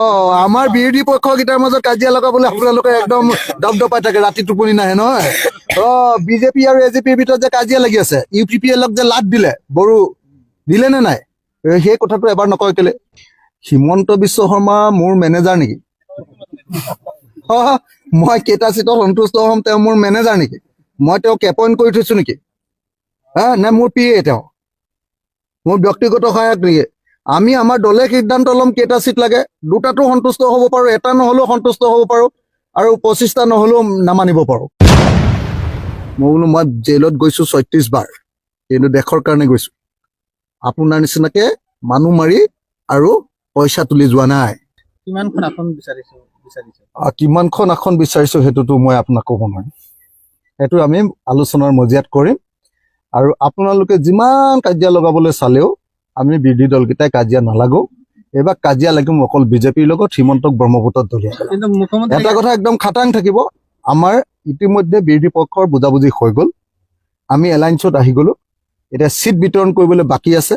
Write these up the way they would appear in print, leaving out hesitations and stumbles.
আমাৰ বিৰোধী পক্ষকেইটাৰ মাজত কাজিয়া লগাবলৈ আপোনালোকে একদম দপদপাই থাকে, ৰাতি টোপনি নাহে নহয়। বিজেপি আৰু এজেপিৰ ভিতৰত যে কাজিয়া লাগি আছে, UPPLক যে লাট দিলে, বড়ো দিলে নে নাই, সেই কথাটো এবাৰ নকয় কেলে? হিমন্ত বিশ্ব শৰ্মা মোৰ মেনেজাৰ নেকি? মই কেইটা চিটত সন্তুষ্ট হ'ম তেওঁ মোৰ মেনেজাৰ নেকি? মই তেওঁক এপইণ্ট কৰি থৈছো নেকি? নে মোৰ PA তেওঁ, মোৰ ব্যক্তিগত সহায়ক নেকি? আমি আমাৰ দলে সিদ্ধান্ত ল'ম কেইটা চিট লাগে, দুটাতো সন্তুষ্ট হ'ব পাৰোঁ, এটা নহ'লেও সন্তুষ্ট হ'ব পাৰোঁ, আৰু 25টা নহ'লেও নামানিব পাৰোঁ। মই বোলো মই জেইলত গৈছোঁ 36 বাৰ, কিন্তু দেশৰ কাৰণে গৈছোঁ। আপোনাৰ নিচিনাকে মানুহ মাৰি আৰু পইচা তুলি যোৱা নাই। কিমানখন আসন বিচাৰিছে? কিমানখন আসন বিচাৰিছোঁ সেইটোতো মই আপোনাক ক'ব নোৱাৰিম। সেইটো আমি আলোচনাৰ মজিয়াত কৰিম। আৰু আপোনালোকে যিমান কাজিয়া লগাবলৈ চালেও আমি বিৰোধী দলকেইটাই কাজিয়া নালাগো। এইবাৰ কাজিয়া লাগিম অকল বিজেপিৰ লগত, হিমন্তক ব্ৰহ্মপুত্ৰত দলিয়াই। এটা কথা একদম খাটাং থাকিব, আমাৰ ইতিমধ্যে বিৰোধী পক্ষৰ বুজাবুজি হৈ গ'ল, আমি এলায়েন্সত আহি গ'লো। এতিয়া চিট বিতৰণ কৰিবলৈ বাকী আছে।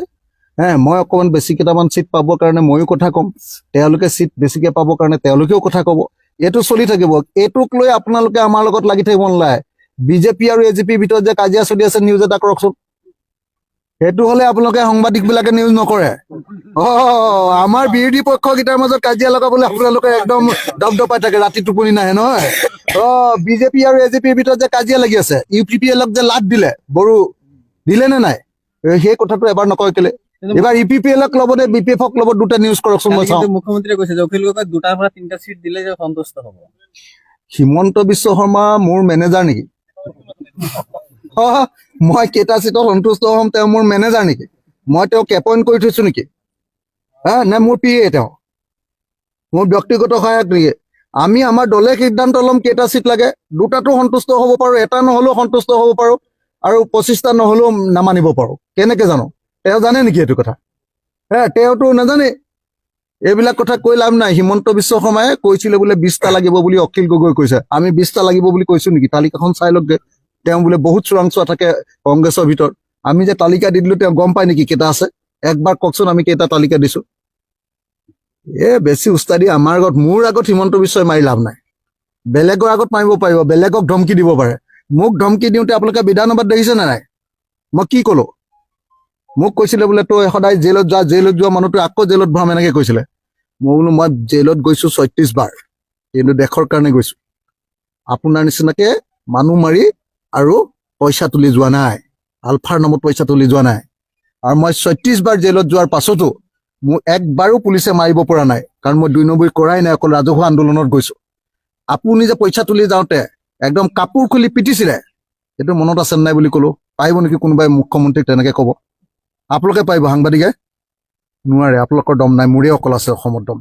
মই অকণমান বেছি কেইটামান চিট পাবৰ কাৰণে ময়ো কথা ক'ম, তেওঁলোকে চিট বেছিকৈ পাবৰ কাৰণে তেওঁলোকেও কথা ক'ব। এইটো চলি থাকিব। এইটোক লৈ আপোনালোকে আমাৰ লগত লাগি থাকিব নালাগে। বিজেপি আৰু এজেপিৰ ভিতৰত যে কাজিয়া চলি আছে, নিউজ এটা কৰকচোন। সেইটো হ'লে আপোনালোকে সাংবাদিকবিলাকে নিউজ নকৰে। আমাৰ বিৰোধী পক্ষকেইটাৰ মাজত কাজিয়া লগাবলৈ আপোনালোকে একদম দপদপাই থাকে, ৰাতি টোপনি নাহে নহয়। বিজেপি আৰু এজেপিৰ ভিতৰত যে কাজিয়া লাগি আছে, UPPLক যে লাট দিলে, বড়ো দিলে নে নাই, সেই কথাটো এবাৰ নকয় কেলে? এইবাৰ UPPLক ল'ব নে BPFক ল'ব, দুটা নিউজ কৰকচোন মই চাওঁ। মুখ্যমন্ত্ৰীয়ে কৈছে যে অখিল গগৈক 2টাৰ পৰা 3টা চিট দিলে যে সন্তুষ্ট হ'ব। হিমন্ত বিশ্ব শৰ্মা মোৰ মেনেজাৰ নেকি? মই কেইটা চিটত সন্তুষ্ট হ'ম তেওঁ মোৰ মেনেজাৰ নেকি? মই তেওঁক এপইণ্ট কৰি থৈছো নেকি? নে মোৰ PA তেওঁ, মোৰ ব্যক্তিগত সহায়ক নেকি? আমি আমাৰ দলে সিদ্ধান্ত ল'ম কেইটা চিট লাগে, দুটাতো সন্তুষ্ট হ'ব পাৰোঁ, এটা নহ'লেও সন্তুষ্ট হ'ব পাৰোঁ, আৰু 25টা নহ'লেও নামানিব পাৰোঁ। কেনেকৈ জানো? তেওঁ জানে নেকি এইটো কথা? তেওঁতো নাজানে। এইবিলাক কথা কৈ লাভ নাই। হিমন্ত বিশ্ব শৰ্মাই কৈছিলে বোলে 20টা লাগিব বুলি, অখিল গগৈ কৈছে। আমি 20টা লাগিব বুলি কৈছো নেকি? তালিকাখন চাই লওকগে। তেওঁ বোলে বহুত চোৰাংচোৱা থাকে কংগ্ৰেছৰ ভিতৰত। আমি যে তালিকা দি দিলো, তেওঁ গম পায় নেকি কেইটা আছে? একবাৰ কওকচোন আমি কেইটা তালিকা দিছো। বেছি উস্তাদি আমাৰ আগত, মোৰ আগত হিমন্ত বিশ্বই মাৰি লাভ নাই। বেলেগৰ আগত মাৰিব পাৰিব, বেলেগক ধমকি দিব পাৰে। মোক ধমকি দিওঁতে আপোনালোকে বিধানসভাত দেখিছে নে নাই? মই কি ক'লো? মোক কৈছিলে বোলে তই সদায় জেইলত যোৱা মানুহটো আকৌ জেইলত ভৰাম, এনেকৈ কৈছিলে। মই বোলো মই জেইলত গৈছোঁ 36 বাৰ, কিন্তু দেশৰ কাৰণে গৈছোঁ। আপোনাৰ নিচিনাকে মানুহ মাৰি আৰু পইচা তুলি যোৱা নাই, আলফাৰ নামত পইচা তুলি যোৱা নাই। আৰু মই 36 বাৰ জেইলত যোৱাৰ পাছতো মোক একবাৰো পুলিচে মাৰিব পৰা নাই, কাৰণ মই 2 নম্বৰী কৰাই নাই, অকল ৰাজহুৱা আন্দোলনত গৈছোঁ। আপুনি যে পইচা তুলি যাওঁতে একদম কাপোৰ খুলি পিটিছিলে, সেইটো মনত আছে নাই বুলি ক'লো। পাৰিব নেকি কোনোবাই মুখ্যমন্ত্ৰীক তেনেকৈ ক'ব? আপোনালোকে পাৰিব? সাংবাদিকে নোৱাৰে। আপোনালোকৰ দম নাই, মোৰে অকল আছে অসমত দম।